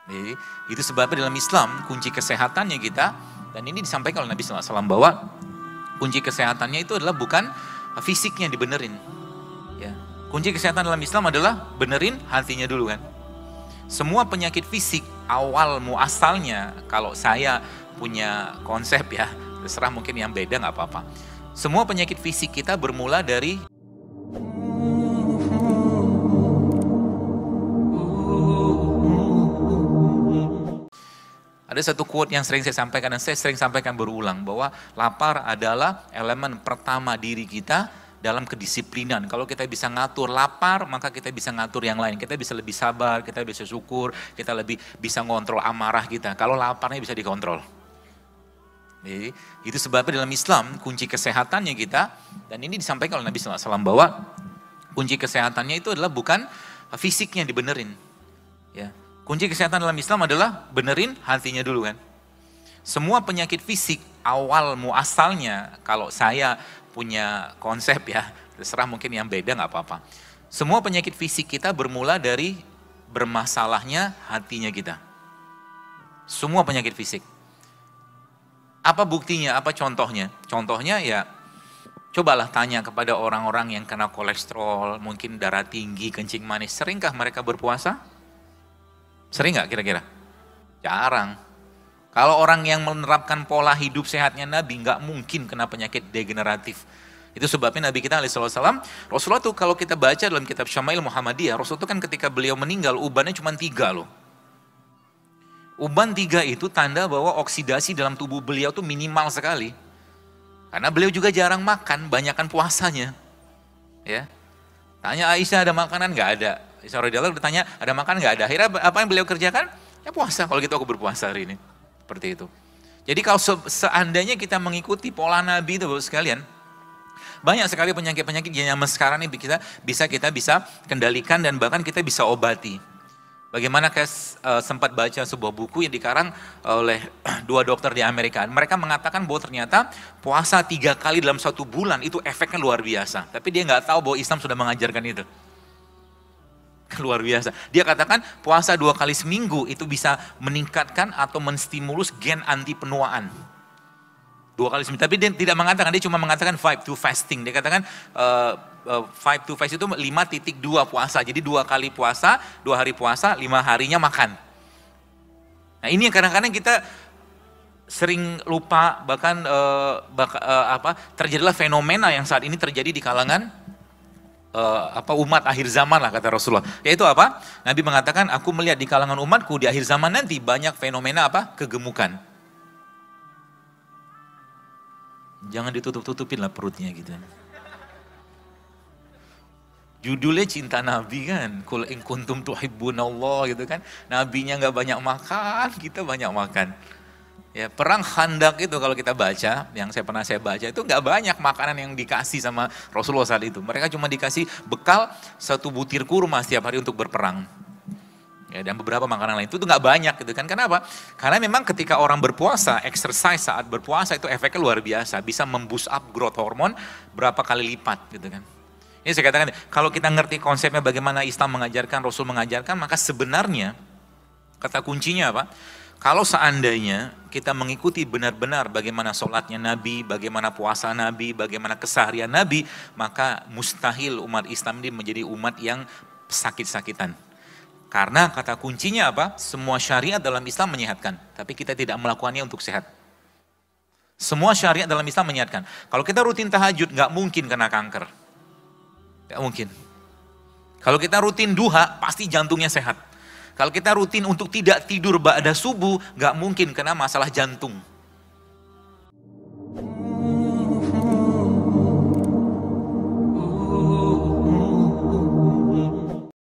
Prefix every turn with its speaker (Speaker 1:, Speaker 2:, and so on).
Speaker 1: Jadi, itu sebabnya dalam Islam kunci kesehatannya kita, dan ini disampaikan oleh Nabi SAW bahwa kunci kesehatannya itu adalah bukan fisiknya dibenerin. Ya. Kunci kesehatan dalam Islam adalah benerin hatinya dulu kan. Semua penyakit fisik awal muasalnya, kalau saya punya konsep ya, terserah mungkin yang beda nggak apa-apa. Semua penyakit fisik kita bermula dari ada satu quote yang sering saya sampaikan dan saya sering sampaikan berulang bahwa lapar adalah elemen pertama diri kita dalam kedisiplinan. Kalau kita bisa ngatur lapar, maka kita bisa ngatur yang lain. Kita bisa lebih sabar, kita bisa syukur, kita lebih bisa ngontrol amarah kita. Kalau laparnya bisa dikontrol. Jadi, itu sebabnya dalam Islam kunci kesehatannya kita, dan ini disampaikan oleh Nabi SAW bahwa kunci kesehatannya itu adalah bukan fisiknya dibenerin. Ya. Kunci kesehatan dalam Islam adalah benerin hatinya dulu kan. Semua penyakit fisik awal muasalnya, kalau saya punya konsep ya, terserah mungkin yang beda nggak apa-apa. Semua penyakit fisik kita bermula dari bermasalahnya hatinya kita. Semua penyakit fisik. Apa buktinya? Apa contohnya? Contohnya ya, cobalah tanya kepada orang-orang yang kena kolesterol, mungkin darah tinggi, kencing manis. Seringkah mereka berpuasa? Sering nggak kira-kira? Jarang. Kalau orang yang menerapkan pola hidup sehatnya Nabi, nggak mungkin kena penyakit degeneratif. Itu sebabnya Nabi kita alaihissalam, Rasulullah tuh kalau kita baca dalam kitab Syama'il Muhammadiyah, Rasulullah tuh kan ketika beliau meninggal, ubannya cuma 3 loh. Uban 3 itu tanda bahwa oksidasi dalam tubuh beliau tuh minimal sekali. Karena beliau juga jarang makan, banyakkan puasanya. Ya. Tanya Aisyah ada makanan? Nggak ada. Aisyah radhiyallahu bertanya, ada makan nggak ada? Akhirnya apa yang beliau kerjakan? Ya puasa, kalau gitu aku berpuasa hari ini. Seperti itu. Jadi kalau seandainya kita mengikuti pola Nabi itu Bapak sekalian, banyak sekali penyakit-penyakit yang zaman sekarang ini bisa kita kendalikan dan bahkan kita bisa obati. Bagaimana saya sempat baca sebuah buku yang dikarang oleh 2 dokter di Amerika. Mereka mengatakan bahwa ternyata puasa 3 kali dalam 1 bulan itu efeknya luar biasa. Tapi dia nggak tahu bahwa Islam sudah mengajarkan itu. Luar biasa. Dia katakan puasa 2 kali seminggu itu bisa meningkatkan atau menstimulus gen anti penuaan. 2 kali seminggu. Tapi dia tidak mengatakan, dia cuma mengatakan 5-2 fasting. Dia katakan 5-2 fast itu 5.2 puasa. Jadi 2 kali puasa, 2 hari puasa, 5 harinya makan. Nah ini yang kadang-kadang kita sering lupa, bahkan terjadilah fenomena yang saat ini terjadi di kalangan umat akhir zaman lah kata Rasulullah. Yaitu apa? Nabi mengatakan, aku melihat di kalangan umatku di akhir zaman nanti banyak fenomena kegemukan. Jangan ditutup-tutupin lah perutnya gitu. Judulnya cinta Nabi kan, Qul in kuntum tuhibbunallah gitu kan. Nabinya nggak banyak makan, kita banyak makan. Ya, perang Khandak itu kalau kita baca, yang saya baca itu nggak banyak makanan yang dikasih sama Rasulullah saat itu. Mereka cuma dikasih bekal 1 butir kurma setiap hari untuk berperang. Ya, dan beberapa makanan lain itu nggak banyak gitu kan. Kenapa? Karena memang ketika orang berpuasa, exercise saat berpuasa itu efeknya luar biasa, bisa memboost up growth hormone berapa kali lipat gitu kan. Ini saya katakan, kalau kita ngerti konsepnya bagaimana Islam mengajarkan, Rasul mengajarkan, maka sebenarnya kata kuncinya apa? Kalau seandainya kita mengikuti benar-benar bagaimana sholatnya Nabi, bagaimana puasa Nabi, bagaimana keseharian Nabi, maka mustahil umat Islam ini menjadi umat yang sakit-sakitan. Karena kata kuncinya apa? Semua syariat dalam Islam menyehatkan, tapi kita tidak melakukannya untuk sehat. Semua syariat dalam Islam menyehatkan. Kalau kita rutin tahajud, nggak mungkin kena kanker. Nggak mungkin. Kalau kita rutin duha, pasti jantungnya sehat. Kalau kita rutin untuk tidak tidur ba'da subuh, nggak mungkin kena masalah jantung.